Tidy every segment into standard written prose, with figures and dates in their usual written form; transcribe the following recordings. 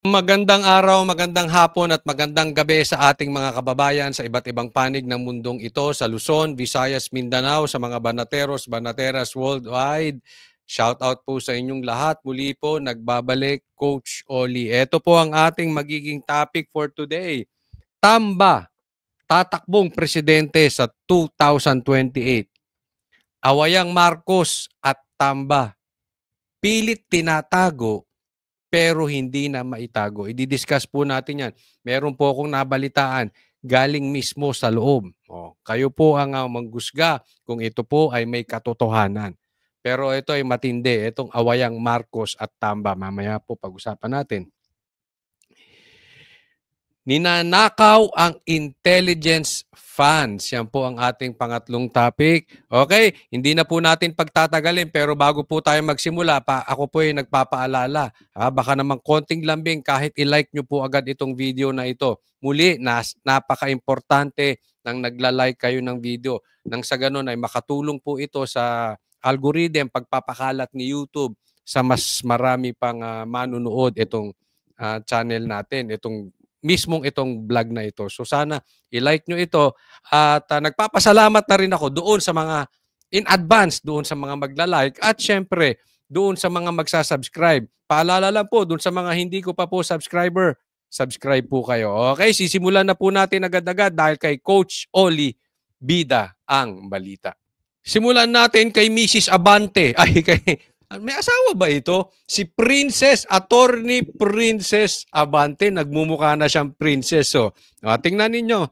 Magandang araw, magandang hapon at magandang gabi sa ating mga kababayan sa iba't ibang panig ng mundong ito, sa Luzon, Visayas, Mindanao, sa mga banateros, banateras worldwide. Shout out po sa inyong lahat. Muli po, nagbabalik Coach Oli. Ito po ang ating magiging topic for today. Tamba, tatakbong presidente sa 2028. Awayang Marcos at Tamba, pilit tinatago pero hindi na maitago. I-discuss po natin yan. Meron po akong nabalitaan galing mismo sa loob. Kayo po ang manggusga kung ito po ay may katotohanan. Pero ito ay matindi. Itong awayang Marcos at Tamba. Mamaya po pag-usapan natin. Ninanakaw ang intelligence funds. Yan po ang ating pangatlong topic. Okay, hindi na po natin pagtatagalin pero bago po tayo magsimula, ako po ay nagpapaalala. Baka naman konting lambing kahit i-like nyo po agad itong video na ito. Muli, napaka-importante nang nagla-like kayo ng video. Nang sa ganun ay makatulong po ito sa algorithm, pagpapakalat ni YouTube sa mas marami pang manunood itong channel natin, itong vlog na ito. So sana i-like nyo ito at nagpapasalamat na rin ako doon sa mga in advance, doon sa mga magla-like at syempre doon sa mga magsasubscribe. Paalala lang po doon sa mga hindi ko pa po subscriber, subscribe po kayo. Okay, sisimulan na po natin agad-agad dahil kay Coach Oli Bida ang balita. Simulan natin kay Mrs. Abante. May asawa ba ito? Si Attorney Princess Abante. Nagmumukha na siyang princess. Tingnan ninyo.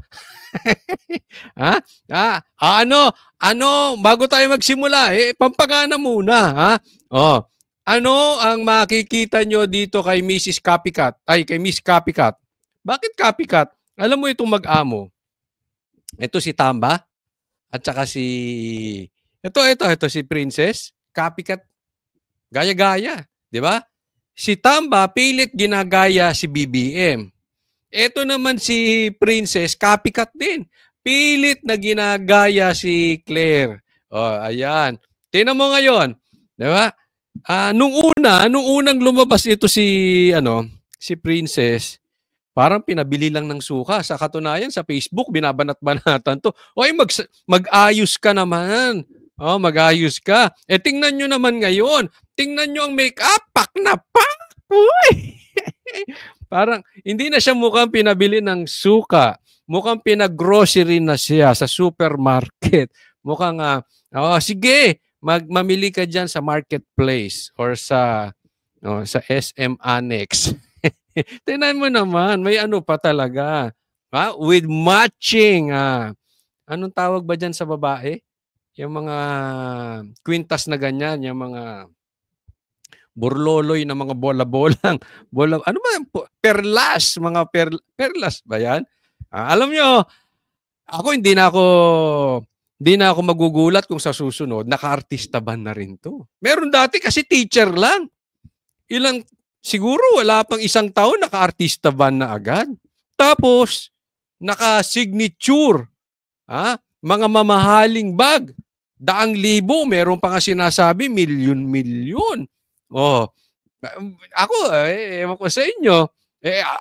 Bago tayo magsimula, pampagana muna. Ano ang makikita nyo dito kay Mrs. Copycat? Kay Miss Copycat. Bakit Copycat? Alam mo itong mag-amo. Ito si Tamba. At saka ito si Princess. Copycat. Gaya-gaya, di ba? Si Tamba, pilit ginagaya si BBM. Ito naman si Princess, copycat din. Pilit na ginagaya si Claire. Ayan. Tingnan mo ngayon, di ba? Nung unang lumabas ito si Princess, parang pinabili lang ng suka. Sa katunayan, sa Facebook, binabanat-banatan to. Mag-ayos ka naman. Mag-ayos ka. Tingnan nyo naman ngayon. Tingnan nyo ang make-up. Pak na pak! Uy! Parang hindi na siya mukhang pinabili ng suka. Mukhang pinag-grocery na siya sa supermarket. Mukhang, sige, mamili ka dyan sa marketplace or sa SM Annex. Tingnan mo naman, may ano pa talaga. With matching. Anong tawag ba dyan sa babae? Yung mga kwintas na ganyan, yung mga burloloy na mga bola-bolang. Ano ba? Perlas. Mga perlas ba yan? Alam nyo, hindi na ako magugulat kung sa susunod, naka-artista ban na rin to. Meron dati kasi teacher lang. Siguro wala pang isang taon, naka-artista ban na agad. Tapos, naka-signature. Mga mamahaling bag. 100,000, meron pa nga sinasabi, milyon-milyon. Ako, ewan ko sa inyo,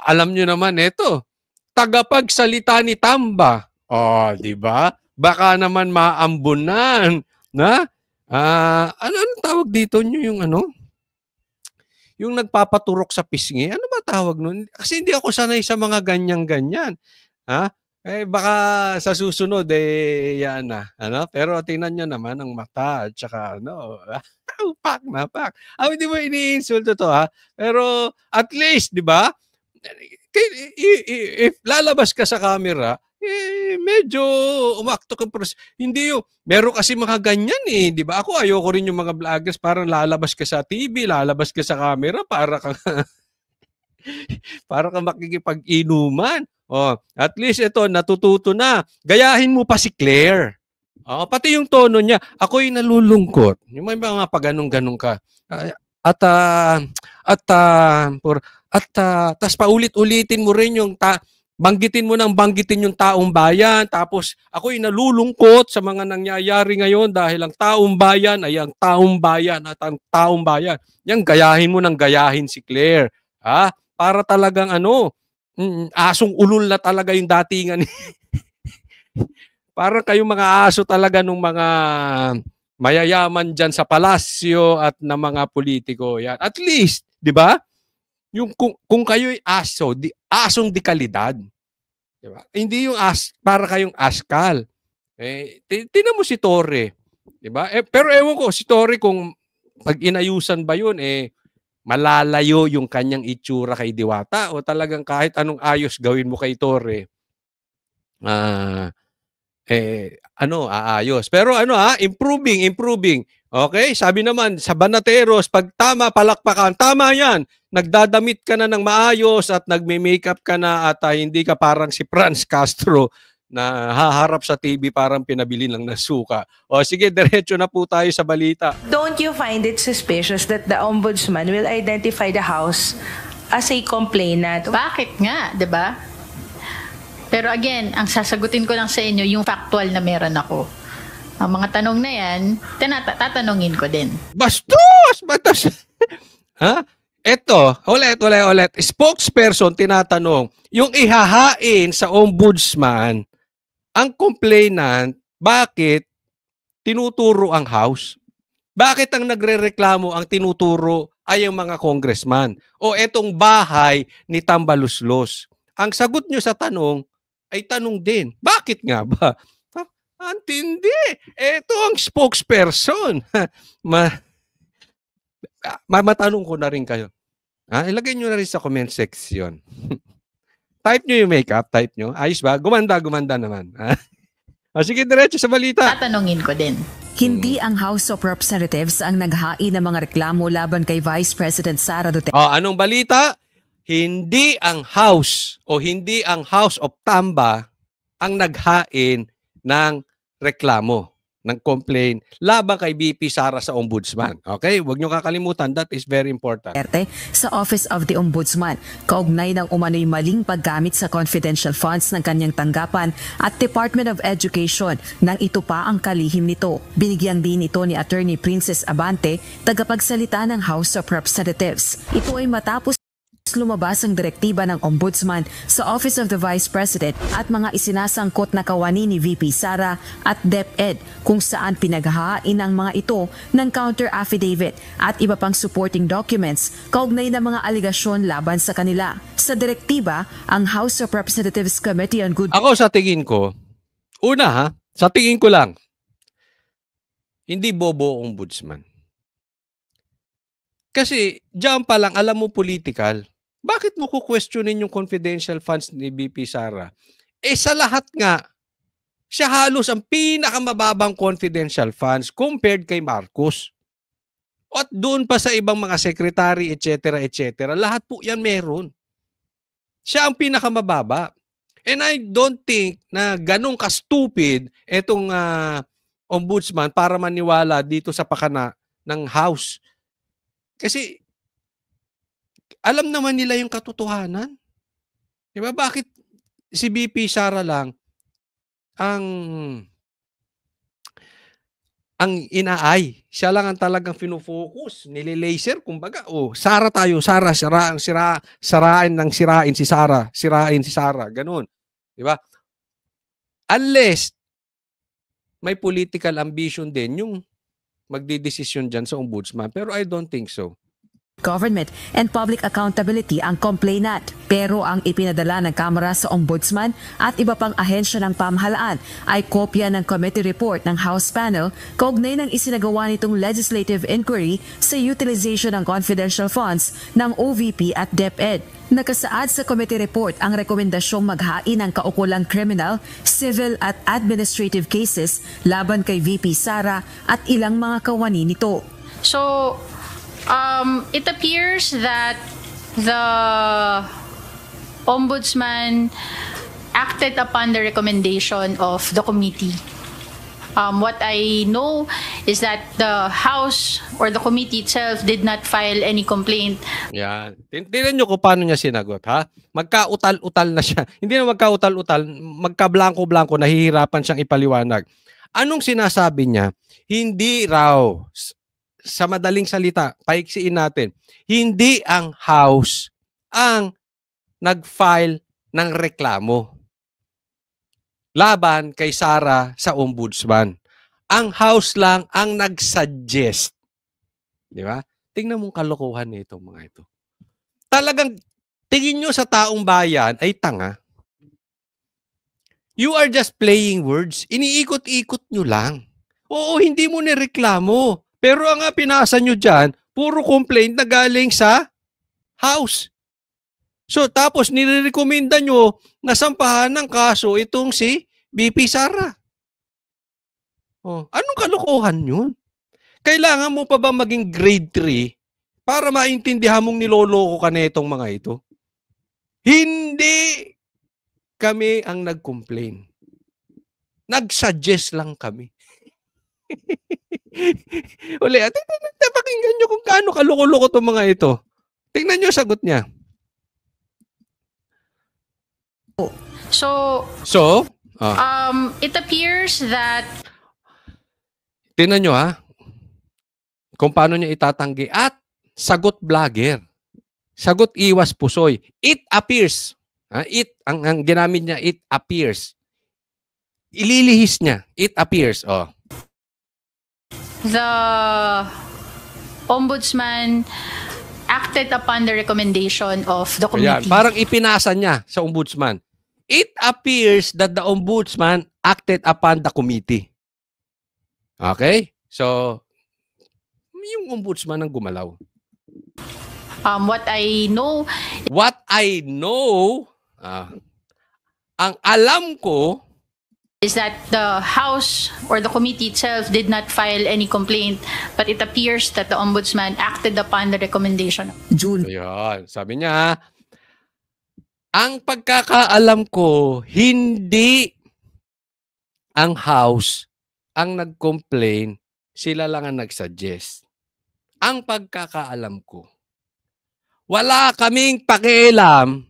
alam nyo naman ito, tagapagsalita ni Tamba. Di ba? Baka naman maambunan. Ano tawag dito nyo yung yung nagpapaturok sa pisngi? Ano ba tawag nun? Kasi hindi ako sanay sa mga ganyan-ganyan. Baka sa susunod, yan na. Pero tingnan nyo naman ang mata at saka, pak na pak. Hindi mo iniinsulto to, Pero at least, di ba? If lalabas ka sa camera, medyo umakto ka. Hindi yung, meron kasi mga ganyan di ba? Ako ayoko rin yung mga vloggers, parang lalabas ka sa TV, lalabas ka sa camera, para ka makikipag-inuman. At least ito, natututo na. Gayahin mo pa si Claire. Pati yung tono niya, ako'y nalulungkot. Yung may mga pag-ganong-ganong ka. Tas paulit-ulitin mo rin yung banggitin yung taong bayan. Tapos ako'y nalulungkot sa mga nangyayari ngayon dahil ang taong bayan ay ang taong bayan at ang taong bayan. Yan, gayahin mo ng gayahin si Claire. para talagang asong ulol na talaga yung datingan. Parang kayong mga aso talaga nung mga mayayaman dyan sa palasyo at na mga politiko. Yan. At least, di ba? Yung kung kayo'y asong di kalidad. Di ba? Hindi yung para kayong askal. Tinan mo si Torre. Di ba? Pero ewan ko, si Torre kung pag inayusan ba yun, malalayo yung kanyang itsura kay Diwata o talagang kahit anong ayos gawin mo kay Torre, aayos. Pero improving. Okay? Sabi naman, sa Banateros, pag tama, palakpakan. Tama yan. Nagdadamit ka na ng maayos at nagme-makeup ka na at hindi ka parang si Franz Castro na haharap sa TV parang pinabili lang ng suka. O sige, diretso na po tayo sa balita. Don't you find it suspicious that the ombudsman will identify the House as a complainant? Bakit nga, 'di ba? Pero again, ang sasagutin ko lang sa inyo yung factual na meron ako. Ang mga tanong na yan, tatanungin ko din. Bastos! Ha? Eto, ulit. Spokesperson tinatanong, yung ihahain sa ombudsman, ang complainant, bakit tinuturo ang House? Bakit ang nagrereklamo ang tinuturo ay ang mga congressman? O etong bahay ni Tambaluslos? Ang sagot nyo sa tanong ay tanong din. Bakit nga ba? Antindi. Ito ang spokesperson. Matanong ko na rin kayo. Ilagay nyo na rin sa comment section. Type nyo yung makeup, type nyo. Ayos ba? Gumanda naman. Sige, diretso sa balita. Tatanungin ko din. Hindi ang House of Representatives ang naghain ng mga reklamo laban kay Vice President Sara Duterte. Anong balita? Hindi ang House o hindi ang House of Tamba ang naghain ng reklamo, ng complaint laban kay VP Sara sa Ombudsman. Okay? Huwag niyo kakalimutan. That is very important. Sa Office of the Ombudsman, kaugnay ng umano'y maling paggamit sa confidential funds ng kanyang tanggapan at Department of Education nang ito pa ang kalihim nito. Binigyan din ito ni Attorney Princess Abante, tagapagsalita ng House of Representatives. Ito ay matapos lumabas ang direktiba ng Ombudsman sa Office of the Vice President at mga isinasangkot na kawani ni VP Sara at DepEd kung saan pinaghahain ang mga ito ng counter affidavit at iba pang supporting documents kaugnay ng mga aligasyon laban sa kanila. Sa direktiba, ang House of Representatives Committee on Good... Ako sa tingin ko, sa tingin ko lang, hindi bobo ang Ombudsman. Kasi diyan pa lang, alam mo political, bakit mo kukwestiyonin yung confidential funds ni VP Sara? Sa lahat nga, siya halos ang pinakamababang confidential funds compared kay Marcos. At doon pa sa ibang mga secretary, etc., lahat po yan meron. Siya ang pinakamababa. And I don't think na ganun ka-stupid itong ombudsman para maniwala dito sa pakana ng House. Kasi alam naman nila yung katotohanan. Di ba? Bakit si VP Sara lang ang inaay? Siya lang ang talagang fino-focus, nililaser, kumbaga. Sara tayo, sirain si Sara, ganun. Di ba? Unless may political ambition din yung magdidesisyon dyan sa ombudsman. Pero I don't think so. Government and Public Accountability ang complainant. Pero ang ipinadala ng Kamara sa Ombudsman at iba pang ahensya ng pamahalaan ay kopya ng committee report ng House panel kaugnay ng isinagawa nitong legislative inquiry sa utilization ng confidential funds ng OVP at DepEd. Nakasaad sa committee report ang rekomendasyong maghain ng kaukulang criminal, civil at administrative cases laban kay VP Sara at ilang mga kawani nito. So, it appears that the Ombudsman acted upon the recommendation of the committee. What I know is that the House or the committee itself did not file any complaint. Yan. Tingnan nyo kung paano niya sinagot, ha? Magkautal-utal na siya. Hindi na magkautal-utal, magka-blanco-blanco, nahihirapan siyang ipaliwanag. Anong sinasabi niya? Hindi raw, sa madaling salita, paiksiin natin, hindi ang House ang nag-file ng reklamo laban kay Sara sa ombudsman. Ang House lang ang nag-suggest. Di ba? Tingnan mong kalokohan nito mga ito. Talagang tingin nyo sa taong bayan ay tanga. You are just playing words. Iniikot-ikot nyo lang. Oo, hindi mo nireklamo. Pero ang pinasa nyo dyan, puro complaint na galing sa House. So tapos nirekomenda nyo na sampahan ng kaso itong si BP Sara. Oh, anong kalokohan yun? Kailangan mo pa ba maging grade 3 para maintindihan mong niloloko ka na itong mga ito? Hindi kami ang nag-complain. Nag-suggest lang kami. Uli, pakinggan nyo kung kaano kaloko-loko itong mga ito. Tingnan nyo sagot niya. So, it appears that... Tingnan nyo kung paano niya itatanggi. At sagot vlogger. Sagot iwas pusoy. It appears. Ang ginamit niya, it appears. Ililihis niya. It appears. Oh. The ombudsman acted upon the recommendation of the committee. Ayan, parang ipinasa niya sa ombudsman. It appears that the ombudsman acted upon the committee. Okay? So, yung ombudsman ang gumalaw. What I know, ang alam ko, is that the House or the committee itself did not file any complaint, but it appears that the ombudsman acted upon the recommendation. Ayan, sabi niya, ang pagkakaalam ko, hindi ang House ang nag-complain, sila lang ang nag-suggest. Ang pagkakaalam ko, wala kaming pakialam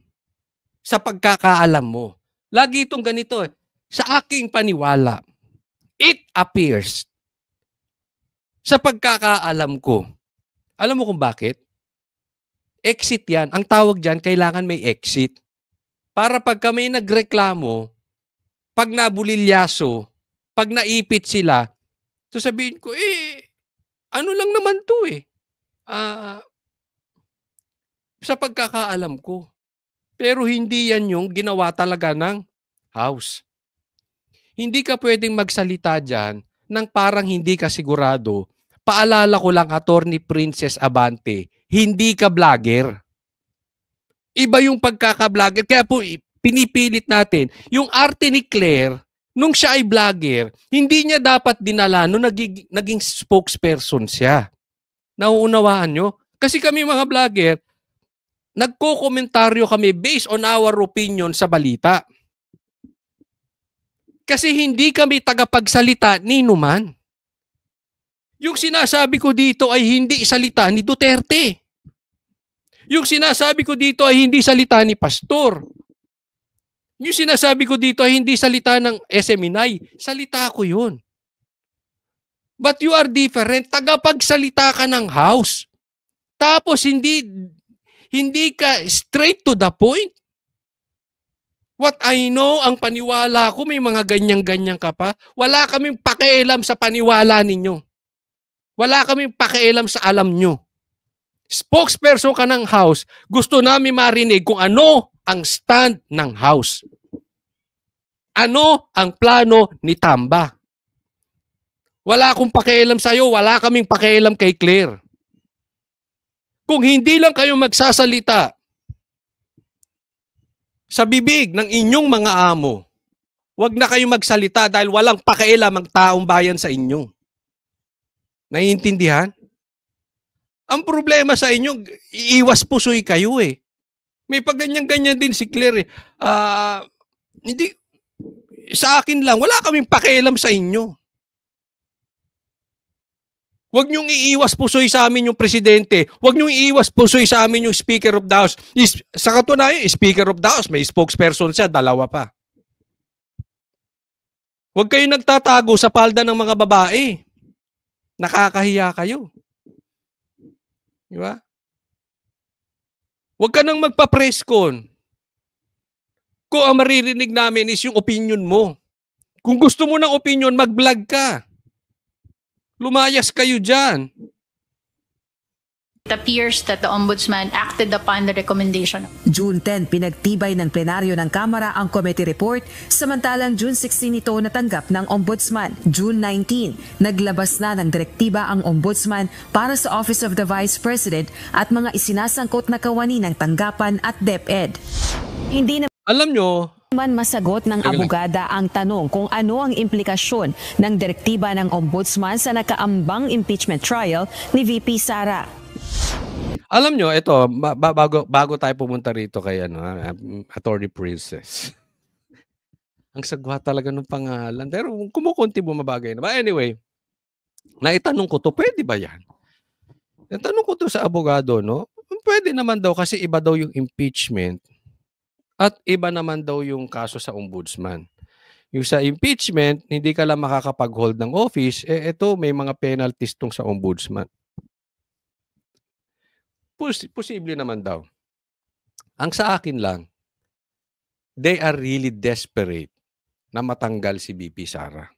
sa pagkakaalam mo. Lagi itong ganito sa aking paniwala, it appears. Sa pagkakaalam ko. Alam mo kung bakit? Exit yan. Ang tawag dyan, kailangan may exit. Para pag kami nagreklamo, pag nabulilyaso, pag naipit sila, so sabihin ko, ano lang naman to sa pagkakaalam ko. Pero hindi yan yung ginawa talaga ng House. Hindi ka pwedeng magsalita dyan nang parang hindi ka sigurado. Paalala ko lang, Attorney Princess Abante, hindi ka vlogger. Iba yung pagkaka-vlogger. Kaya po, pinipilit natin, yung arte ni Claire, nung siya ay vlogger, hindi niya dapat dinala nung naging spokesperson siya. Nauunawaan nyo? Kasi kami mga vlogger, nagko-komentaryo kami based on our opinion sa balita. Kasi hindi kami tagapagsalita ni numan. Yung sinasabi ko dito ay hindi salita ni Duterte. Yung sinasabi ko dito ay hindi salita ni Pastor. Yung sinasabi ko dito ay hindi salita ng SMNI. Salita ko yun. But you are different. Tagapagsalita ka ng House. Tapos hindi ka straight to the point. What I know, ang paniwala ko, may mga ganyan-ganyan ka pa. Wala kaming pakialam sa paniwala ninyo. Wala kaming pakialam sa alam nyo. Spokesperson ka ng House, gusto namin marinig kung ano ang stand ng House. Ano ang plano ni Tamba? Wala akong pakialam sa'yo, wala kaming pakialam kay Claire. Kung hindi lang kayo magsasalita sa bibig ng inyong mga amo, wag na kayo magsalita dahil walang pakialam ang taong bayan sa inyo. Naiintindihan? Ang problema sa inyo, iiwas pusoy kayo May pagganyan-ganyan din si Claire hindi, sa akin lang, wala kaming pakialam sa inyo. Huwag niyong iiwas pusoy sa amin yung presidente. Huwag niyong iiwas pusoy sa amin yung Speaker of the House. Sa katunayan, Speaker of the House, may spokesperson siya, dalawa pa. Huwag kayo nagtatago sa palda ng mga babae. Nakakahiya kayo. Di ba? Huwag ka nang magpa-press con. Kung ang maririnig namin is yung opinion mo. Kung gusto mo ng opinion, mag-vlog ka. Lumayas kayo dyan. It appears that the Ombudsman acted upon the recommendation. June 10, pinagtibay ng plenaryo ng Kamara ang committee report, samantalang June 16 ito natanggap ng Ombudsman. June 19, naglabas na ng direktiba ang Ombudsman para sa Office of the Vice President at mga isinasangkot na kawani ng tanggapan at DepEd. Hindi Alam nyo, naman masagot ng abogada ang tanong kung ano ang implikasyon ng direktiba ng Ombudsman sa nakaambang impeachment trial ni VP Sara. alam nyo, ito, bago tayo pumunta rito kay Attorney Princess. Ang sagwa talaga ng pangalan. Pero kumukunti bumabagay na. But anyway, naitanong ko to, pwede ba yan? Natanong ko to sa abogado, no? Pwede naman daw kasi iba daw yung impeachment at iba naman daw yung kaso sa ombudsman. Yung sa impeachment, hindi ka lang makakapag-hold ng office, ito may mga penalties tong sa ombudsman. Posible naman daw. Ang sa akin lang, they are really desperate na matanggal si VP Sara.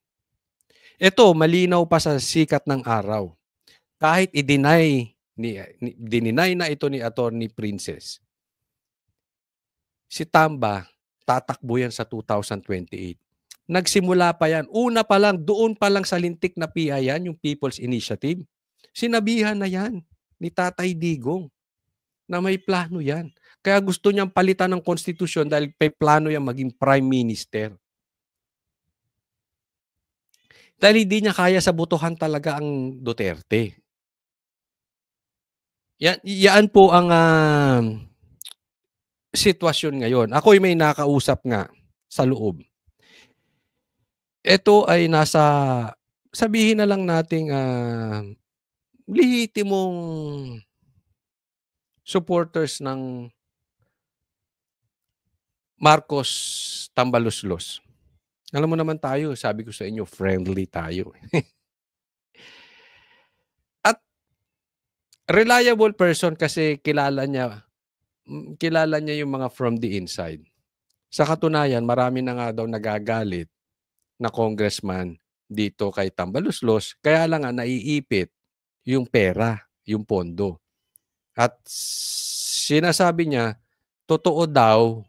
Ito, malinaw pa sa sikat ng araw. Kahit i-deny na ito ni Attorney Princess, si Tamba, tatakbo yan sa 2028. Nagsimula pa yan. Una pa lang, doon pa lang sa lintik na PI yan, yung People's Initiative. Sinabihan na yan ni Tatay Digong na may plano yan. Kaya gusto niyang palitan ng konstitusyon dahil may plano yan maging Prime Minister. Dahil hindi niya kaya sa butuhan talaga ang Duterte. Yan po ang sitwasyon ngayon. Ako'y may nakausap nga sa loob. Ito ay nasa, sabihin na lang nating lehitimong supporters ng Marcos Tambaluslos. Alam mo naman tayo, sabi ko sa inyo, friendly tayo. At reliable person kasi kilala niya yung mga from the inside. Sa katunayan, marami na nga daw nagagalit na congressman dito kay Tambaluslos, kaya lang nga naiipit yung pera, yung pondo. At sinasabi niya, totoo daw,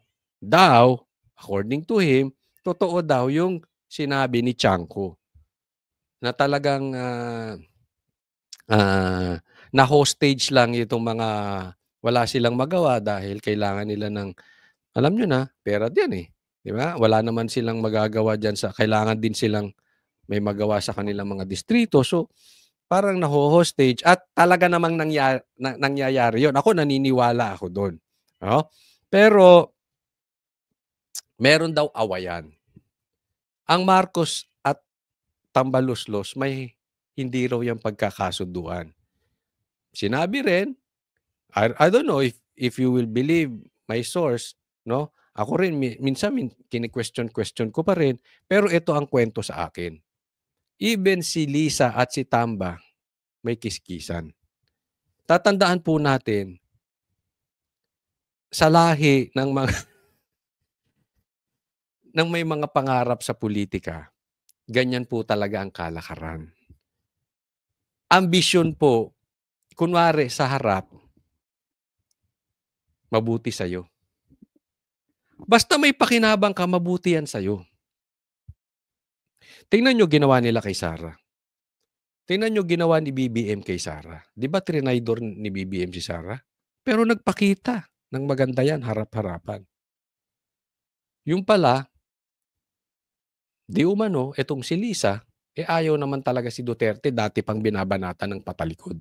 according to him, totoo daw yung sinabi ni Chanco na talagang na-hostage lang itong mga wala silang magawa dahil kailangan nila ng, alam nyo na, pera din eh. Di ba? Wala naman silang magagawa dyan kailangan din silang may magawa sa kanilang mga distrito. So, parang na-hostage at talaga namang nangyayari yun. Ako, naniniwala ako doon. No? Pero, meron daw awayan. Ang Marcos at Tambaluslos, may hindi raw yung pagkakasunduan. Sinabi rin, I don't know if you will believe my source, no? Ako rin, minsan kini-question ko pa rin, pero ito ang kwento sa akin. Even si Lisa at si Tamba, may kiskisan. Tatandaan po natin, sa lahi ng mga nang may mga pangarap sa politika, ganyan po talaga ang kalakaran. Ambisyon po, kunwari sa harap, mabuti sa'yo. Basta may pakinabang ka, mabuti yan sa'yo. Tingnan nyo ginawa nila kay Sara. Tingnan nyo ginawa ni BBM kay Sara. Di ba trinaydor ni BBM si Sara? Pero nagpakita ng maganda yan, harap-harapan. Yung pala, di umano, etong si Lisa, ayaw naman talaga si Duterte, dati pang binabanatan ng patalikod.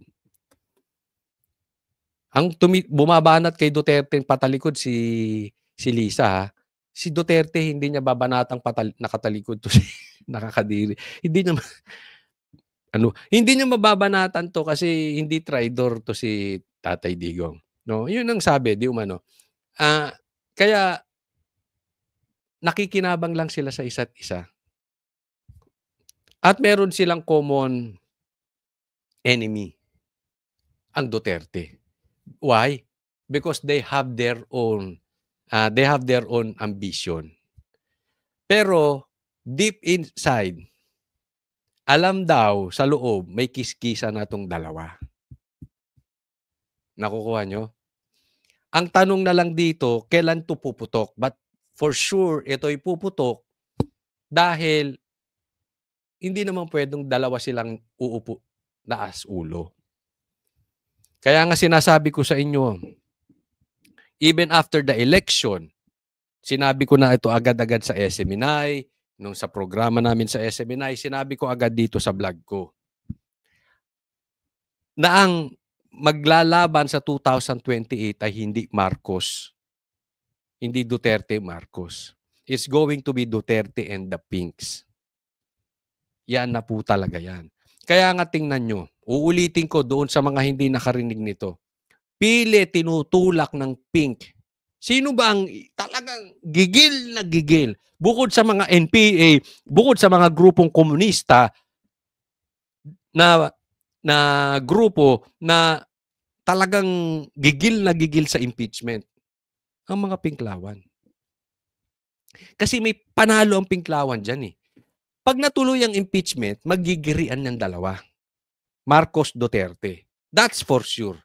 Ang bumabanat kay Duterte patalikod si Lisa, ha? Si Duterte hindi niya babanatang nakatalikod to si nakakadiri. Hindi niya mababanatan to kasi hindi traidor to si Tatay Digong. No, 'yun ang sabi, di umano. Kaya nakikinabang lang sila sa isa't isa. At meron silang common enemy, ang Duterte. Why? because they have their own ambition. Pero deep inside, alam daw sa loob may kiskisa na tong dalawa. Nakukuha nyo? Ang tanong na lang dito, kailan to puputok? But for sure, ito'y puputok dahil hindi naman pwedeng dalawa silang uupo taas ulo. Kaya nga sinasabi ko sa inyo, even after the election, sinabi ko na ito agad-agad sa SMNI, nung sa programa namin sa SMNI, sinabi ko agad dito sa vlog ko, na ang maglalaban sa 2028 ay hindi Marcos, hindi Duterte Marcos. It's going to be Duterte and the Pinks. Yan na po talaga yan. Kaya nga tingnan nyo, uulitin ko doon sa mga hindi nakarinig nito. Pili tinutulak ng pink. Sino ba ang talagang gigil na gigil? Bukod sa mga NPA, bukod sa mga grupong komunista na grupo na talagang gigil na gigil sa impeachment. Ang mga pinklawan. Kasi may panalo ang pinklawan dyan eh. Pag natuloy ang impeachment, magigirian ng dalawa. Marcos Duterte. That's for sure.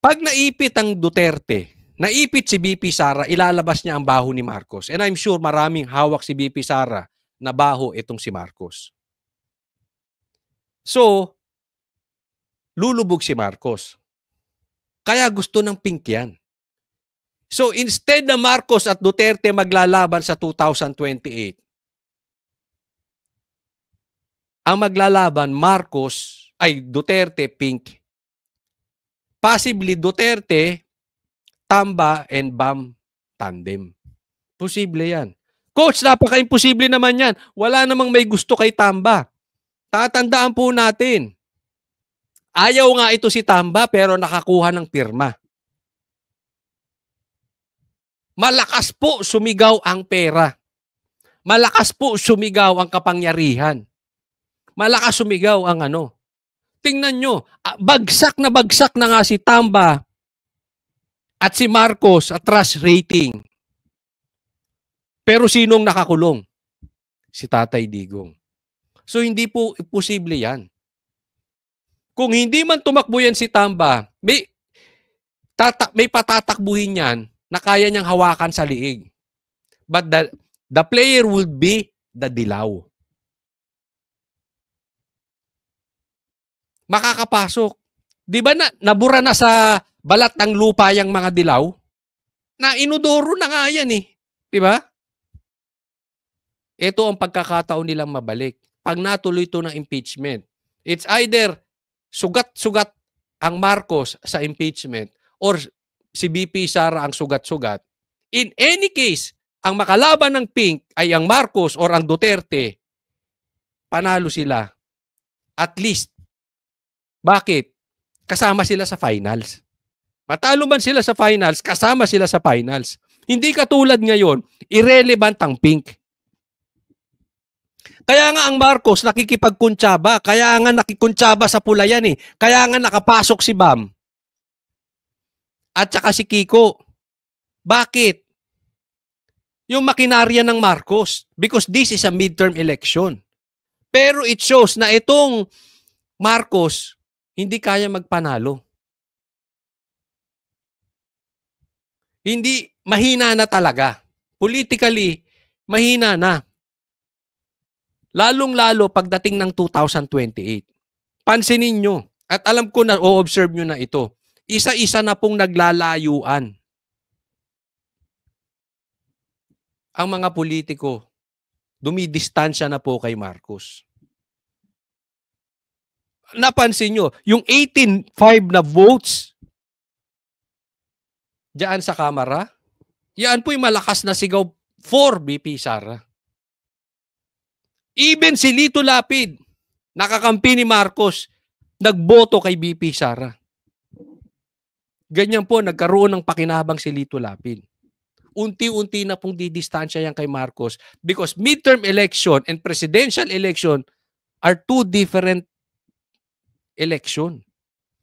Pag naipit ang Duterte, naipit si BP Sara, ilalabas niya ang baho ni Marcos. And I'm sure maraming hawak si BP Sara na baho itong si Marcos. So, lulubog si Marcos. Kaya gusto ng pink yan. So, instead na Marcos at Duterte maglalaban sa 2028, ang maglalaban Marcos ay Duterte, pink. Possibly Duterte, Tamba, and Bam tandem. Posible yan. Coach, napaka-imposible naman yan. Wala namang may gusto kay Tamba. Tatandaan po natin. Ayaw nga ito si Tamba pero nakakuha ng pirma. Malakas po sumigaw ang pera. Malakas po sumigaw ang kapangyarihan. Malakas sumigaw ang ano. Tingnan nyo, bagsak na nga si Tamba at si Marcos at trust rating. Pero sinong nakakulong? Si Tatay Digong. So hindi po posible yan. Kung hindi man tumakbo yan si Tamba, may patatakbuhin yan na kaya niyang hawakan sa liig. But the player would be the dilaw. Makakapasok. Di ba nabura na sa balat ng lupa yung mga dilaw? Na inudoro na nga yan eh. Di ba? Ito ang pagkakataon nilang mabalik. Pag natuloy ito ng impeachment, it's either sugat-sugat ang Marcos sa impeachment or si BP Sara ang sugat-sugat. In any case, ang makalaban ng pink ay ang Marcos or ang Duterte, panalo sila. At least, bakit? Kasama sila sa finals. Matalo man sila sa finals, kasama sila sa finals. Hindi katulad ngayon, irrelevant ang pink. Kaya nga ang Marcos nakikipagkuntsaba, kaya nga nakikuntsaba sa pula yan eh. Kaya nga nakapasok si Bam. At saka si Kiko. Bakit? Yung makinarya ng Marcos. Because this is a midterm election. Pero it shows na itong Marcos hindi kaya magpanalo. Hindi, mahina na talaga. Politically, mahina na. Lalong-lalo pagdating ng 2028. Pansinin nyo, at alam ko na, o-observe nyo na ito, isa-isa na pong naglalayuan ang mga politiko. Dumidistansya na po kay Marcos. Napansin nyo, yung 18-5 na votes diyan sa Kamara, yan po yung malakas na sigaw for BP Sara. Even si Lito Lapid, nakakampi ni Marcos, nagboto kay BP Sara. Ganyan po, nagkaroon ng pakinabang si Lito Lapid. Unti-unti na pong didistansya yan kay Marcos because midterm election and presidential election are two different election.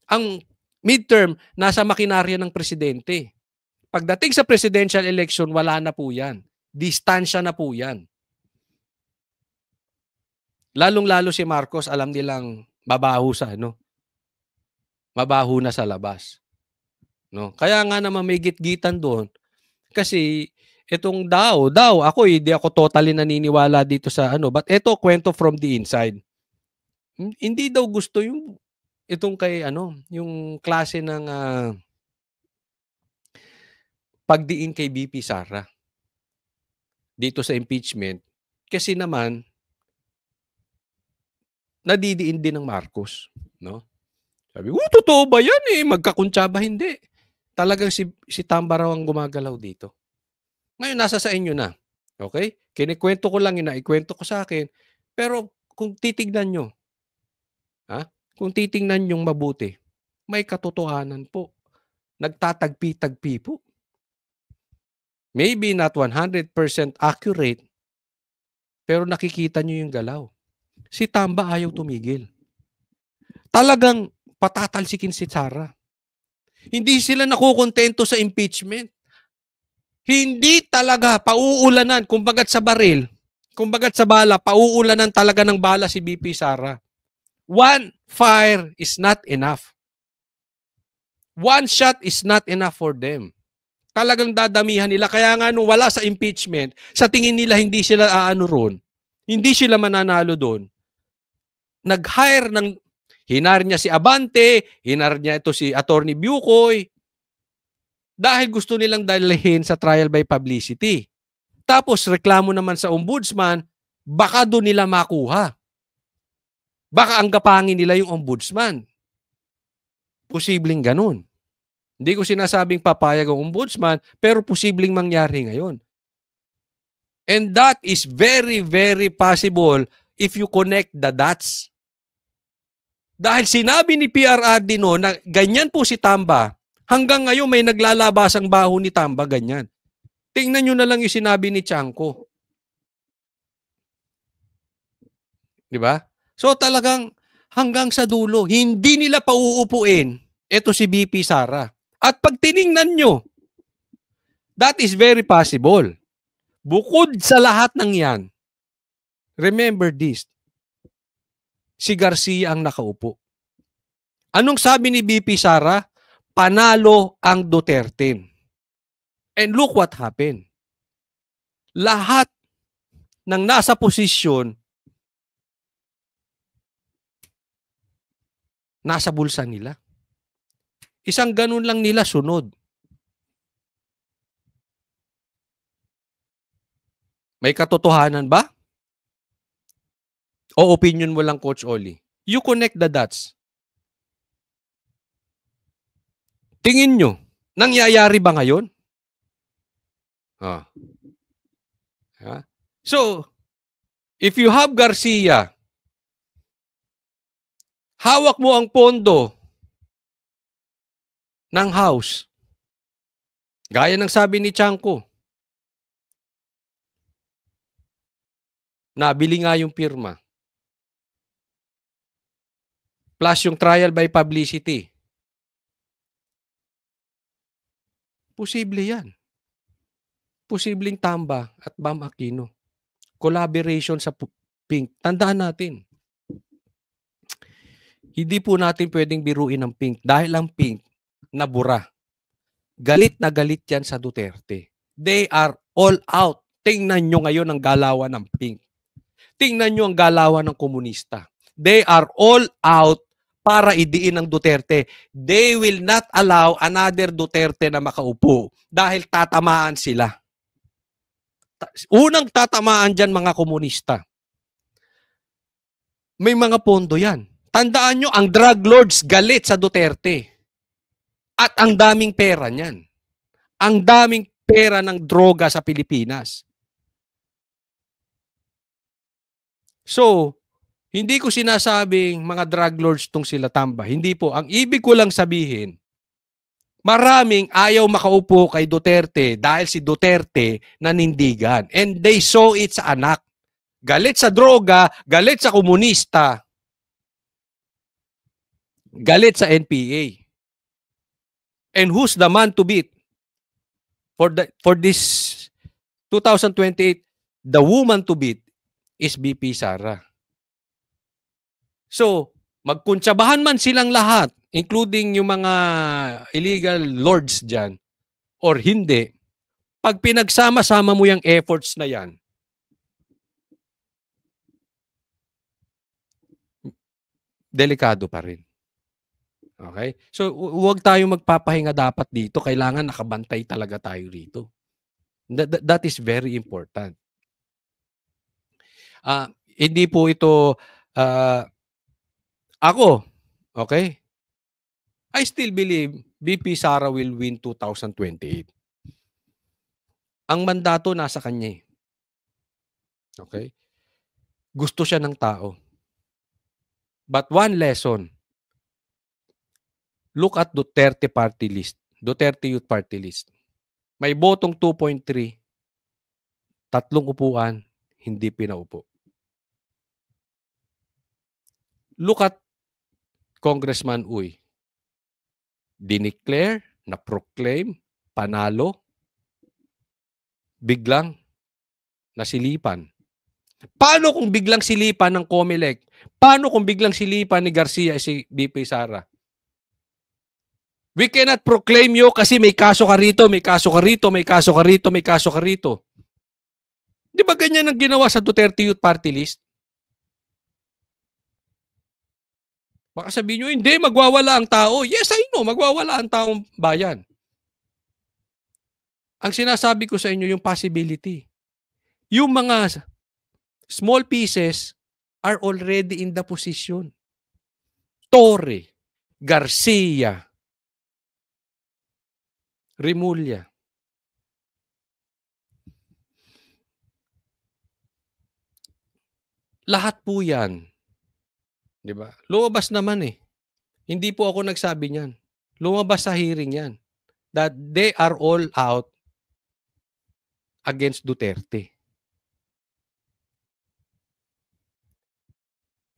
Ang midterm, nasa makinarya ng presidente. Pagdating sa presidential election, wala na po yan. Distansya na po yan. Lalong-lalo si Marcos, alam nilang mabaho sa mabaho na sa labas. No? Kaya nga naman may gitgitan doon. Kasi itong ako hindi ako totally naniniwala dito sa but ito kwento from the inside. Hindi daw gusto itong kay yung klase ng pagdiin kay BP Sara dito sa impeachment kasi naman nadidiin din ng Marcos, no? Sabi, totoo ba yan magkakuntsa ba hindi? Talagang si Tamba raw ang gumagalaw dito. Ngayon nasa sa inyo na. Okay? Kinikwento ko lang ikwento ko sa akin. Pero kung titignan nyo, kung titingnan nyong mabuti, may katotohanan po. Nagtatagpi-tagpi po. Maybe not 100% accurate, pero nakikita nyo yung galaw. Si Tamba ayaw tumigil. Talagang patatalsikin si Sara. Hindi sila nakukontento sa impeachment. Hindi talaga pauulanan, kumbagat sa baril, kumbagat sa bala, pauulanan talaga ng bala si BP Sara. One fire is not enough. One shot is not enough for them. Talagang dadamihan nila. Kaya nga nung wala sa impeachment, sa tingin nila hindi sila roon. Hindi sila mananalo doon. Nag-hire hinar niya si Abante, hinar niya ito si Attorney Bucoy, dahil gusto nilang dalhin sa trial by publicity. Tapos reklamo naman sa ombudsman, baka doon nila makuha. Baka anggapangin nila yung ombudsman. Posibleng ganun. Hindi ko sinasabing papayag ang ombudsman, pero posibleng mangyari ngayon. And that is very, very possible if you connect the dots. Dahil sinabi ni PRRD na ganyan po si Tamba, hanggang ngayon may naglalabasang baho ni Tamba, ganyan. Tingnan nyo na lang yung sinabi ni Chanco. Di ba? So talagang hanggang sa dulo, hindi nila pauupuin ito si BP Sara. At pag tiningnan nyo, that is very possible. Bukod sa lahat ng yan, remember this, si Garcia ang nakaupo. Anong sabi ni BP Sara? Panalo ang Duterte. And look what happened. Lahat ng nasa posisyon, nasa bulsa nila. Isang ganun lang nila sunod. May katotohanan ba? O opinion mo lang, Coach Oli? You connect the dots. Tingin nyo, nangyayari ba ngayon? So, if you have Garcia, hawak mo ang pondo ng House. Gaya ng sabi ni Chanco. Nabili nga yung pirma. Plus yung trial by publicity. Posible yan. Posibleng Tamba at Bam Aquino. Collaboration sa Pink. Tandaan natin. Hindi po natin pwedeng biruin ang Pink dahil ang Pink nabura. Galit na galit yan sa Duterte. They are all out. Tingnan nyo ngayon ang galawan ng Pink. Tingnan nyo ang galawan ng komunista. They are all out para idiin ng Duterte. They will not allow another Duterte na makaupo dahil tatamaan sila. Unang tatamaan dyan mga komunista. May mga pondo yan. Tandaan nyo, ang drug lords galit sa Duterte. At ang daming pera niyan. Ang daming pera ng droga sa Pilipinas. So, hindi ko sinasabing mga drug lords tong sila Tamba. Hindi po. Ang ibig ko lang sabihin, maraming ayaw makaupo kay Duterte dahil si Duterte nanindigan. And they saw it sa anak. Galit sa droga, galit sa komunista, galit sa NPA. And who's the man to beat? For this 2028, the woman to beat is BP Sara. So, magkuntsabahan man silang lahat, including yung mga illegal lords dyan, or hindi, pag pinagsama-sama mo yung efforts na yan, delikado pa rin. Okay? So, huwag tayong magpapahinga dapat dito. Kailangan nakabantay talaga tayo rito. That is very important. Hindi po ito, ako, okay? I still believe BP Sara will win 2028. Ang mandato nasa kanya eh. Okay? Gusto siya ng tao. But one lesson, look at Duterte party list, Duterte Youth Party List. May botong 2.3, 3 upuan, hindi pinaupo. Look at Congressman Uy. Dineclare, na-proclaim, panalo, biglang nasilipan. Paano kung biglang silipan ng COMELEC? Paano kung biglang silipan ni Garcia si BP Sara? We cannot proclaim you kasi may kaso ka rito, may kaso ka rito, may kaso ka rito, may kaso ka rito. Di ba ganyan ang ginawa sa Duterte Youth Party List? Baka sabihin nyo, hindi, magwawala ang tao. Yes, I know, magwawala ang taong bayan. Ang sinasabi ko sa inyo, yung possibility. Yung mga small pieces are already in the position. Torre, Garcia, Remulla. Lahat po yan. Di ba? Lumabas naman eh. Hindi po ako nagsabi niyan. Lumabas sa hearing yan. That they are all out against Duterte.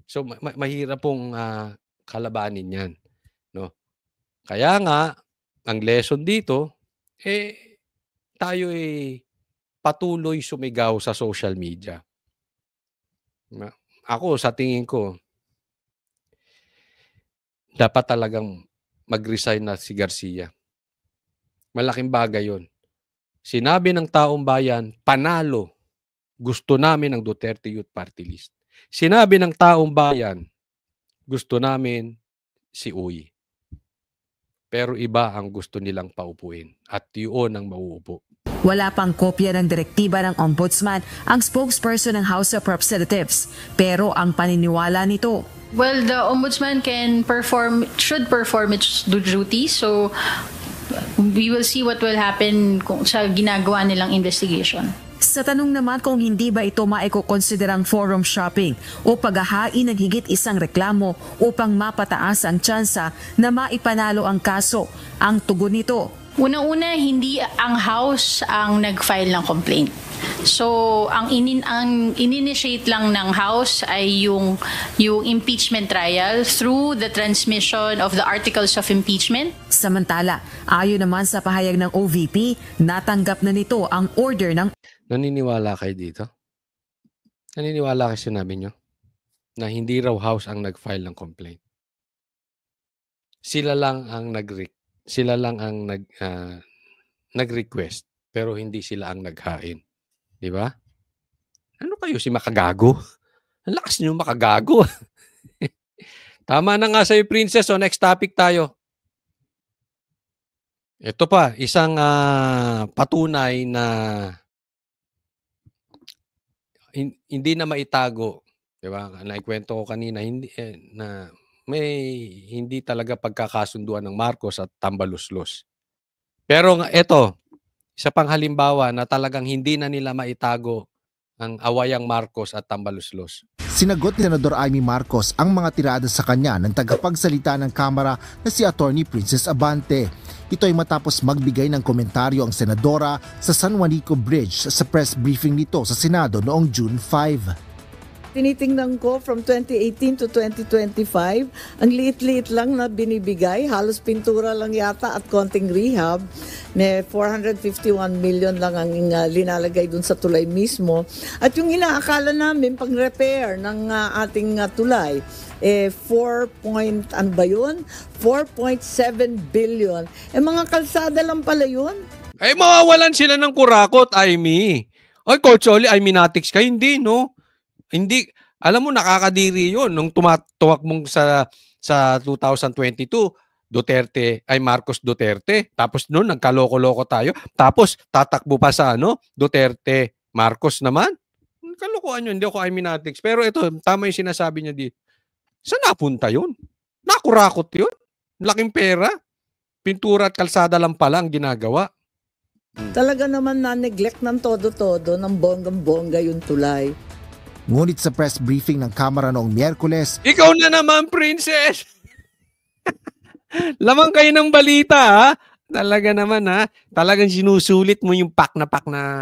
So mahirap pong kalabanin yan, no? Kaya nga ang lesson dito tayo patuloy sumigaw sa social media. Ako sa tingin ko dapat talagang mag-resign na si Garcia. Malaking bagay 'yon. Sinabi ng taong bayan, panalo. Gusto namin ang Duterte Youth Party List. Sinabi ng taong bayan, gusto namin si Uy. Pero iba ang gusto nilang paupuin. At yun ang mauupo. Wala pang kopya ng direktiba ng Ombudsman ang spokesperson ng House of Representatives. Pero ang paniniwala nito, well, the Ombudsman should perform its duty. So, we will see what will happen sa ginagawa nilang investigation. Sa tanong naman kung hindi ba ito maikokonsiderang forum shopping o paghahain ng higit isang reklamo upang mapataas ang tsansa na maipanalo ang kaso, ang tugon nito, unang-una, hindi ang House ang nag-file ng complaint. So, ang in-initiate lang ng House ay yung impeachment trial through the transmission of the articles of impeachment. Samantala, ayon naman sa pahayag ng OVP, natanggap na nito ang order ng... Naniniwala kayo dito? Naniniwala kayo sinabi nyo? Na hindi raw House ang nag-file ng complaint. Sila lang ang nag-request pero hindi sila ang naghain. Di ba? Ano kayo si makagago? Ang lakas niyo makagago. Tama na nga sa'yo, Princess. So next topic tayo. Ito pa, isang patunay na hindi na maitago. Di ba? Naikwento ko kanina, hindi talaga pagkakasunduan ng Marcos at Tambaluslos. Pero ito, isa pang halimbawa na talagang hindi na nila maitago ang awayang Marcos at Tambaluslos. Sinagot ni Senador Amy Marcos ang mga tirada sa kanya ng tagapagsalita ng Kamara na si Attorney Princess Abante. Ito ay matapos magbigay ng komentaryo ang senadora sa San Juanico Bridge sa press briefing nito sa Senado noong June 5. Tinitingnan ko from 2018 to 2025, ang liit-liit lang na binibigay, halos pintura lang yata at konting rehab, may 451 million lang ang linalagay dun sa tulay mismo. At yung inaakala namin pang repair ng ating tulay, 4 4.7 billion. Mga kalsada lang pala yun. Mawawalan sila ng kurakot, Aimee. Oy, Coach Oli, Aiminatics ka, hindi, no? Hindi, alam mo, nakakadiri yun nung tuwak mong sa 2022, Marcos Duterte. Tapos noon, nagkaloko-loko tayo. Tapos, tatakbo pa sa Duterte, Marcos naman. Kalokohan yun, hindi ako Aiminatics. Pero ito, tama yung sinasabi niya dito. Saan napunta yun? Nakurakot yun. Laking pera. Pintura at kalsada lang pala ang ginagawa. Talaga naman na-neglect ng todo-todo ng bonggang-bongga yung tulay. Ngunit sa press briefing ng Kamara noong Miyerkules, ikaw na naman, Princess! Lamang kayo ng balita, ha? Talaga naman, ha? Talagang sinusulit mo yung pak na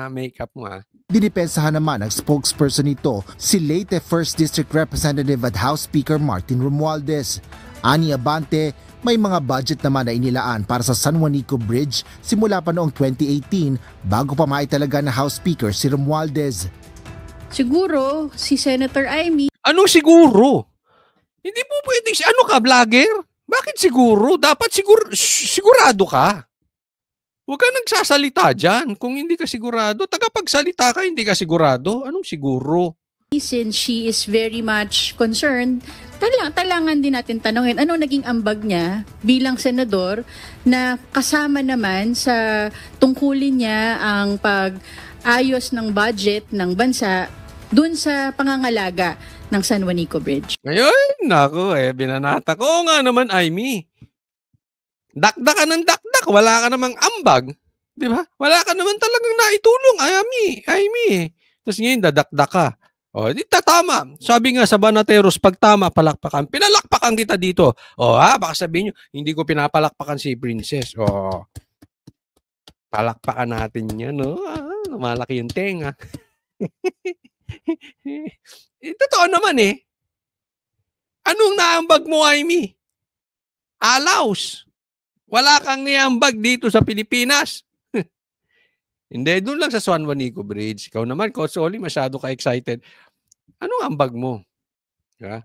makeup mo, ha? dinipensahan naman ng spokesperson nito si late 1st District Representative at House Speaker Martin Romualdez. Ani Abante, may mga budget naman na inilaan para sa San Juanico Bridge simula pa noong 2018 bago pa maitalaga na House Speaker si Romualdez. Siguro, si Senator Aimee. Anong siguro? Hindi po pwede. Ano ka, vlogger? Bakit siguro? Dapat sigurado ka. Huwag ka nagsasalita dyan. Kung hindi ka sigurado, tagapagsalita ka, hindi ka sigurado. Anong siguro? Since she is very much concerned, talangan din natin tanongin, ano naging ambag niya bilang senador na kasama naman sa tungkulin niya ang pag-ayos ng budget ng bansa dun sa pangangalaga ng San Juanico Bridge. Ngayon, naku, binanata ko nga naman, Aimee. Dakdak ka ng dakdak, wala ka namang ambag. Di ba? Wala ka naman talagang naitulong, Aimee. Tapos ngayon, dadakdak ka. O, di tatama. Sabi nga sa Banateros, pag tama, palakpakan. Pinalakpakan kita dito. O, baka sabihin nyo, hindi ko pinapalakpakan si Princess. O, palakpakan natin yan, no? Malaki yung tenga. Totoo naman Anong naambag mo, Aimee? Alaus. Wala kang niambag dito sa Pilipinas. Hindi, doon lang sa San Juanico Bridge. Ikaw naman, Coach Oli, masyado ka excited. Anong ambag mo? Yeah.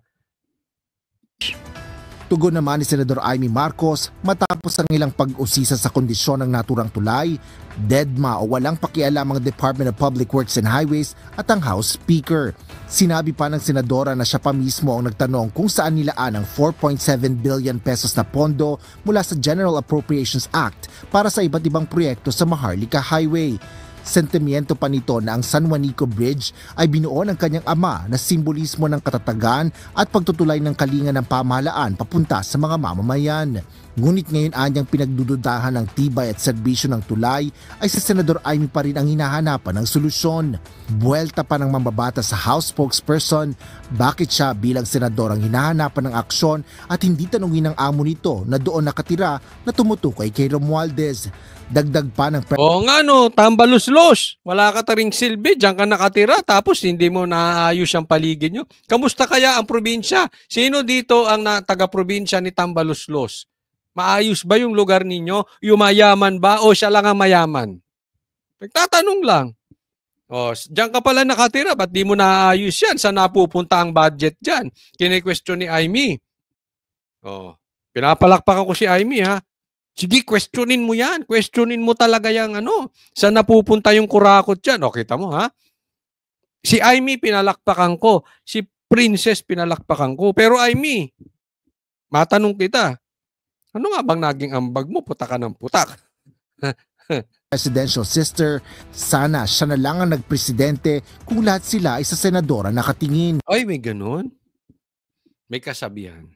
Tugon naman ni Senador Aimee Marcos matapos ang ilang pag-usisa sa kondisyon ng naturang tulay, deadma o walang pakialam ang Department of Public Works and Highways at ang House Speaker. Sinabi pa ng senadora na siya pa mismo ang nagtanong kung saan nilaan ang 4.7 billion pesos na pondo mula sa General Appropriations Act para sa iba't ibang proyekto sa Maharlika Highway. Sentimiento pa nito na ang San Juanico Bridge ay binuo ng kanyang ama na simbolismo ng katatagan at pagtutulay ng kalinga ng pamahalaan papunta sa mga mamamayan. Ngunit ngayon anyang pinagdududahan ng tibay at serbisyo ng tulay ay si Senador Aimee pa rin ang hinahanapan ng solusyon. Buwelta pa ng mambabata sa House spokesperson bakit siya bilang senador ang hinahanapan ng aksyon at hindi tanungin ng amo nito na doon nakatira na tumutukoy kay Romualdez. Dagdag pa ng Oo nga no, tambaluslos. Wala ka taring silbi, diyan ka nakatira tapos hindi mo naayos ang paligid nyo. Kamusta kaya ang probinsya? Sino dito ang taga-probinsya ni Tambaluslos? Maayos ba yung lugar ninyo? Yumayaman ba o siya lang ang mayaman? Nagtatanong lang. Diyan ka pala nakatira, ba't di mo naayos yan? Saan napupunta ang budget dyan? Kine-question ni Aimee. Pinapalakpakan ko si Aimee ha. Sige, questionin mo yan. Questionin mo talaga yung saan napupunta yung kurakot dyan. Kita mo ha? Si Aimee pinalakpakan ko. Si Princess pinalakpakan ko. Pero Aimee, matanong kita, ano nga bang naging ambag mo? Putak ka ng putak. Presidential sister, sana siya na lang ang nagpresidente kung lahat sila ay sa senadora nakatingin. Ay, may ganun. May kasabihan.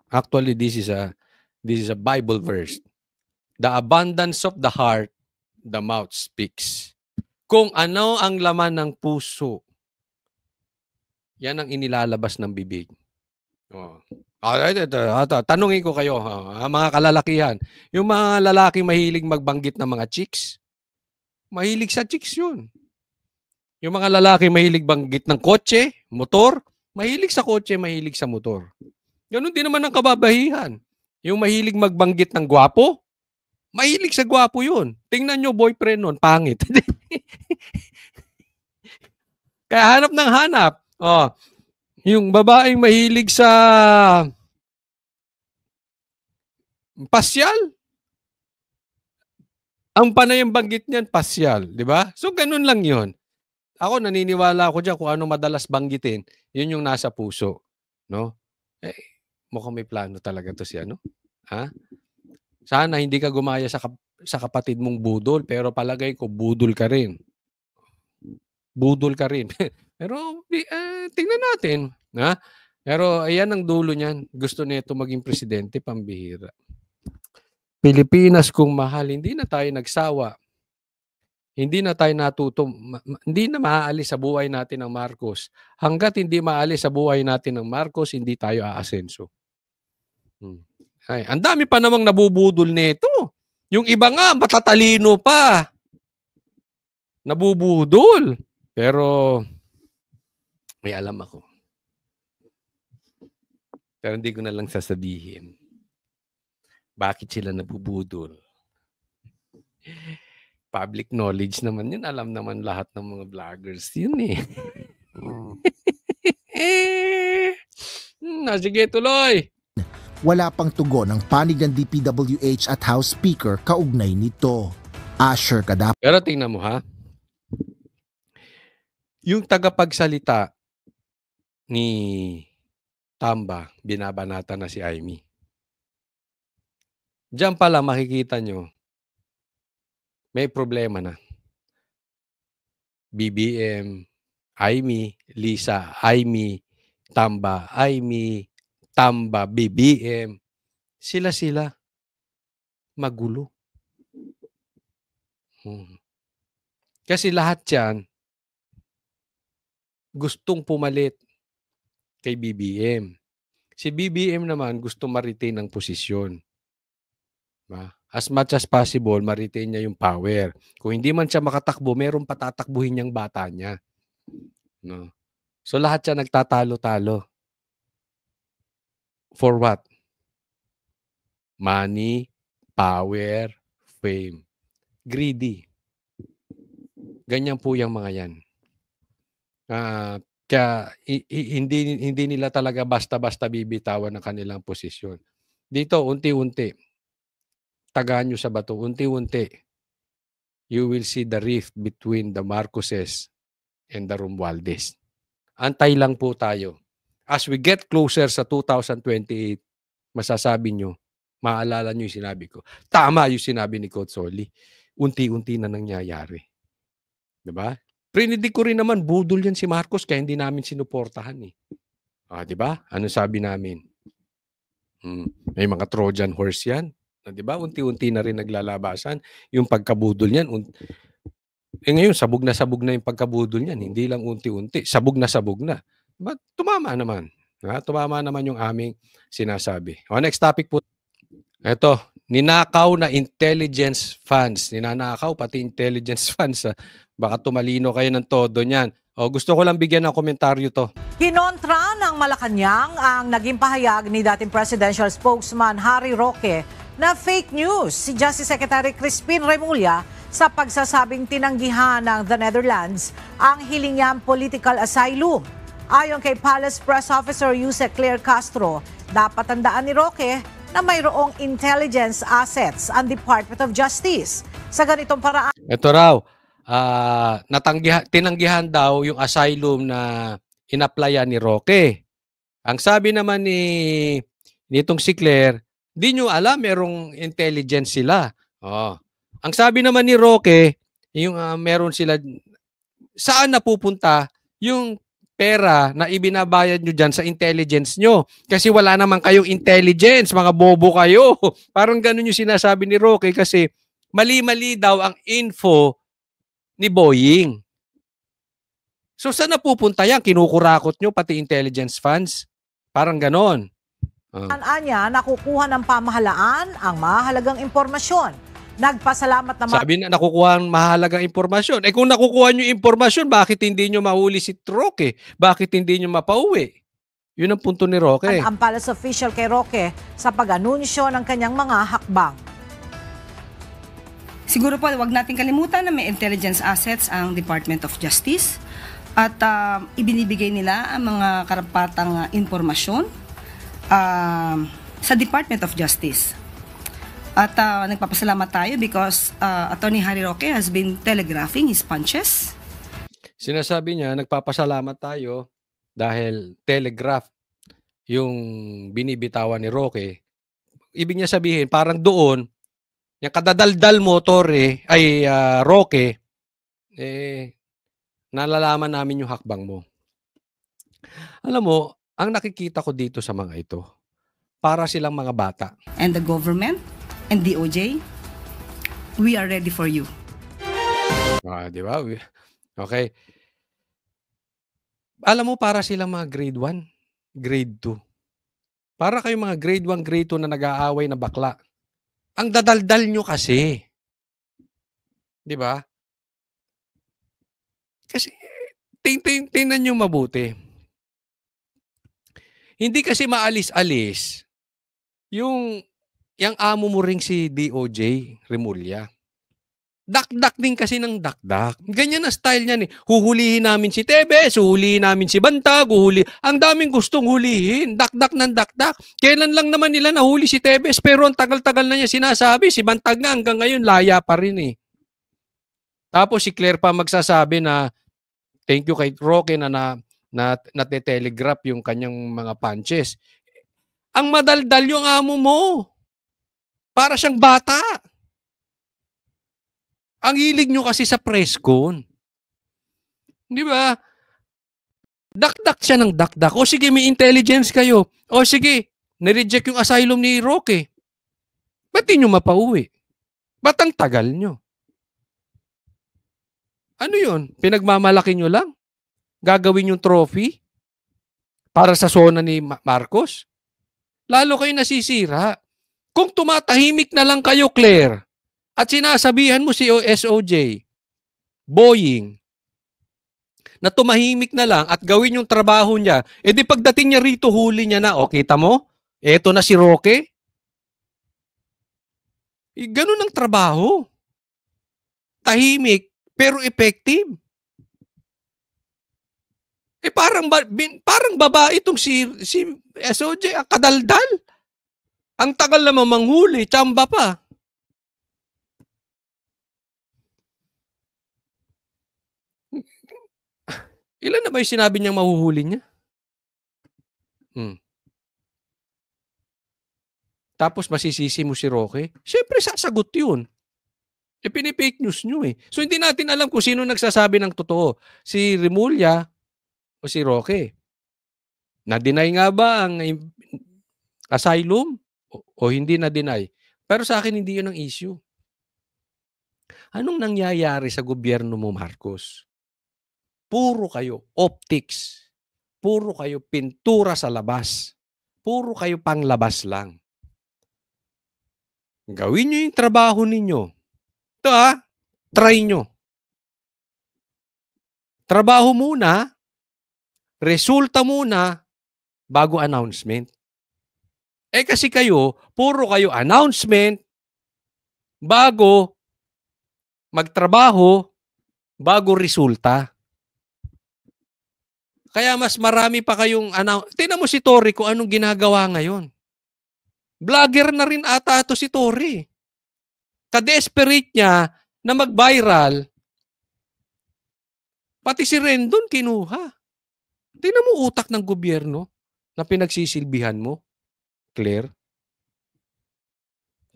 Actually, this is a Bible verse. The abundance of the heart, the mouth speaks. Kung ano ang laman ng puso, yan ang inilalabas ng bibig. Tanungin ko kayo, mga kalalakihan. Yung mga lalaki mahilig magbanggit ng mga chicks, mahilig sa chicks yun. Yung mga lalaki mahilig banggit ng kotse, motor, Mahilig sa kotse, mahilig sa motor. Ganun din naman ang kababahihan. Yung mahilig magbanggit ng gwapo, mahilig sa gwapo yun. Tingnan nyo, boyfriend nun, pangit. Kaya hanap ng hanap. Oh, yung babaeng mahilig sa pasyal. Ang panayang banggit niyan, pasyal. Di ba? So, ganun lang yun. Ako, naniniwala ako dyan kung ano madalas banggitin, yun yung nasa puso. No? Eh, mukhang may plano talaga to si ano. Ha? Sana hindi ka gumaya sa kapatid mong budol, pero palagay ko, budol ka rin. Budol ka rin. Pero, tingnan natin. Ha? Pero, ayan ang dulo niyan. Gusto nito maging presidente, pambihira. Pilipinas kung mahal, hindi na tayo nagsawa. Hindi na tayo hindi na maaalis sa buhay natin ng Marcos. Hanggat hindi maalis sa buhay natin ng Marcos, hindi tayo aasenso. Ay, ang dami pa namang nabubudol nito. Yung iba nga, matatalino pa. Nabubudol. Pero, may alam ako. Pero hindi ko na lang sasabihin. Bakit sila nabubudol? Public knowledge naman yun. Alam naman lahat ng mga vloggers yun eh. Sige, tuloy. Wala pang tugon ang panig ng DPWH at House Speaker kaugnay nito. Asher ka dapat. Pero tingnan mo ha. Yung tagapagsalita ni Tamba, binabanata na si Amy. Diyan pala makikita nyo, may problema na. BBM, Amy, Lisa, Amy, Tamba, Amy, Tamba, BBM. Sila magulo. Kasi lahat yan gustong pumalit kay BBM. Si BBM naman gusto ma-retain ang posisyon. As much as possible, ma-retain niya yung power. Kung hindi man siya makatakbo, merong patatakbuhin niyang bata niya. No? So lahat siya nagtatalo-talo. For what? Money, power, fame. Greedy. Ganyan po yung mga yan. Kaya hindi nila talaga basta-basta bibitawan ng kanilang posisyon. Dito, unti-unti. Tagaan nyo sa bato, unti-unti, you will see the rift between the Marcoses and the Romualdez. Antay lang po tayo. As we get closer sa 2028, masasabi nyo, maalala nyo yung sinabi ko. Tama yung sinabi ni Coach Solly. Unti-unti na nangyayari. Diba? Prinidig ko rin naman, budol yan si Marcos kaya hindi namin sinuportahan eh. Diba? Ano sabi namin? May mga Trojan horse yan. Diba? Unti-unti na rin naglalabasan yung pagkabudol niyan. Ngayon, sabog na yung pagkabudol niyan. Hindi lang unti-unti. Sabog na. Diba? Tumama naman. Tumama naman yung aming sinasabi. Next topic po. Ito, ninakaw na intelligence funds. Ninanakaw, pati intelligence funds. Baka tumalino kayo ng todo niyan. Gusto ko lang bigyan ng komentaryo to. Kinontra ng Malacanang ang naging pahayag ni dating presidential spokesman Harry Roque na fake news si Justice Secretary Crispin Remulla sa pagsasabing tinanggihan ng the Netherlands ang hiling niyang political asylum. Ayon kay Palace Press Officer Yusek Claire Castro, dapat tandaan ni Roque na mayroong intelligence assets ang Department of Justice. Sa ganitong paraan... Ito raw, tinanggihan daw yung asylum na inaplayan ni Roque. Ang sabi naman nitong si Claire, di nyo alam, merong intelligence sila. Ang sabi naman ni Roque, yung meron sila, saan napupunta yung pera na ibinabayad nyo dyan sa intelligence nyo? Kasi wala naman kayong intelligence, mga bobo kayo. Parang ganun yung sinasabi ni Roque kasi mali-mali daw ang info ni Boying. So saan napupunta yan? Kinukurakot nyo pati intelligence funds? Parang ganon. Anya, nakukuha ng pamahalaan ang mahalagang impormasyon. Nagpasalamat naman. Sabi na nakukuha ang mahalagang impormasyon. Kung nakukuha nyo impormasyon, bakit hindi nyo mahuli si Roque? Bakit hindi nyo mapauwi? Yun ang punto ni Roque. Ang palace official kay Roque sa pag-anunsyo ng kanyang mga hakbang. Siguro po, wag natin kalimutan na may intelligence assets ang Department of Justice at ibinibigay nila ang mga karapatang impormasyon sa Department of Justice. At nagpapasalamat tayo because Attorney Harry Roque has been telegraphing his punches. Sinasabi niya, nagpapasalamat tayo dahil telegraph yung binibitawan ni Roque. Ibig niya sabihin, parang doon, yung kadadaldal mo, Roque, nalalaman namin yung hakbang mo. Alam mo, ang nakikita ko dito sa mga ito, para silang mga bata. And the government and DOJ, we are ready for you. Di ba? Okay. Alam mo, para silang mga grade 1, grade 2. Para kayong mga grade 1, grade 2 na nag-aaway na bakla. Ang dadaldal nyo kasi. Di ba? Kasi, tingnan nyo mabuti. Hindi kasi maalis-alis yung amo mo ring si DOJ, Remulla. Dakdak din kasi ng dakdak. Ganyan na style niyan eh. Huhulihin namin si Tebes, huhulihin namin si Bantag, ang daming gustong hulihin. Dakdak ng dakdak. Kailan lang naman nila nahuli si Tebes pero ang tagal-tagal na niya sinasabi. Si Bantag nga hanggang ngayon laya pa rin eh. Tapos si Claire pa magsasabi na thank you kay Roque na natitelegraph yung kanyang mga punches. Ang madaldal yung amo mo. Para siyang bata. Ang hilig nyo kasi sa press con. Di ba? Dakdak siya ng dakdak. O sige, may intelligence kayo. O sige, nireject yung asylum ni Roque. Ba't di nyo mapauwi? Ba't ang tagal nyo? Ano yun? Pinagmamalaki nyo lang? Gagawin yung trophy? Para sa zona ni Marcos? Lalo kayo nasisira. Kung tumatahimik na lang kayo, Claire, at sinasabihan mo si SOJ, Boying, na tumahimik na lang at gawin yung trabaho niya, edi pagdating niya rito, huli niya na, o kita mo? Eto na si Roque. Ganun ang trabaho. Tahimik, pero effective. Parang babae itong si SOJ, kadaldal. Ang tagal naman manghuli, tsamba pa. Ilan na ba yung sinabi niyang mahuhuli niya? Tapos masisisi mo si Roque? Siyempre sasagot yun. Pinipake news nyo eh. So hindi natin alam kung sino nagsasabi ng totoo. Si Remulla o si Roque. Na-deny nga ba ang asylum o hindi na-deny? Pero sa akin hindi yun ang issue. Anong nangyayari sa gobyerno mo, Marcos? Puro kayo optics. Puro kayo pintura sa labas. Puro kayo panglabas lang. Gawin nyo yung trabaho ninyo. Ito try nyo. Trabaho muna, resulta muna, bago announcement. Kasi kayo, puro kayo announcement, bago magtrabaho, bago resulta. Kaya mas marami pa kayong tingnan mo si Tory kung anong ginagawa ngayon. Vlogger na rin ata ito si Tory. Ka-desperate niya na mag-viral. Pati si Rendon kinuha. Tingnan mo utak ng gobyerno na pinagsisilbihan mo, Claire.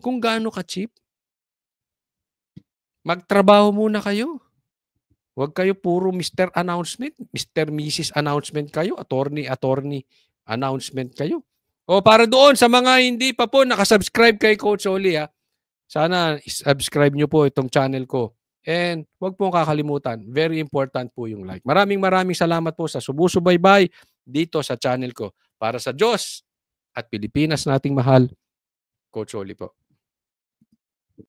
Kung gaano ka-cheap. Magtrabaho muna kayo. Huwag kayo puro Mr. Announcement, Mr. Mrs. Announcement kayo, attorney announcement kayo. O para doon sa mga hindi pa po nakasubscribe kay Coach Oli, sana subscribe nyo po itong channel ko. And huwag pong kakalimutan, very important po yung like. Maraming salamat po sa sumusubaybay dito sa channel ko. Para sa Diyos at Pilipinas nating mahal, Coach Oli po.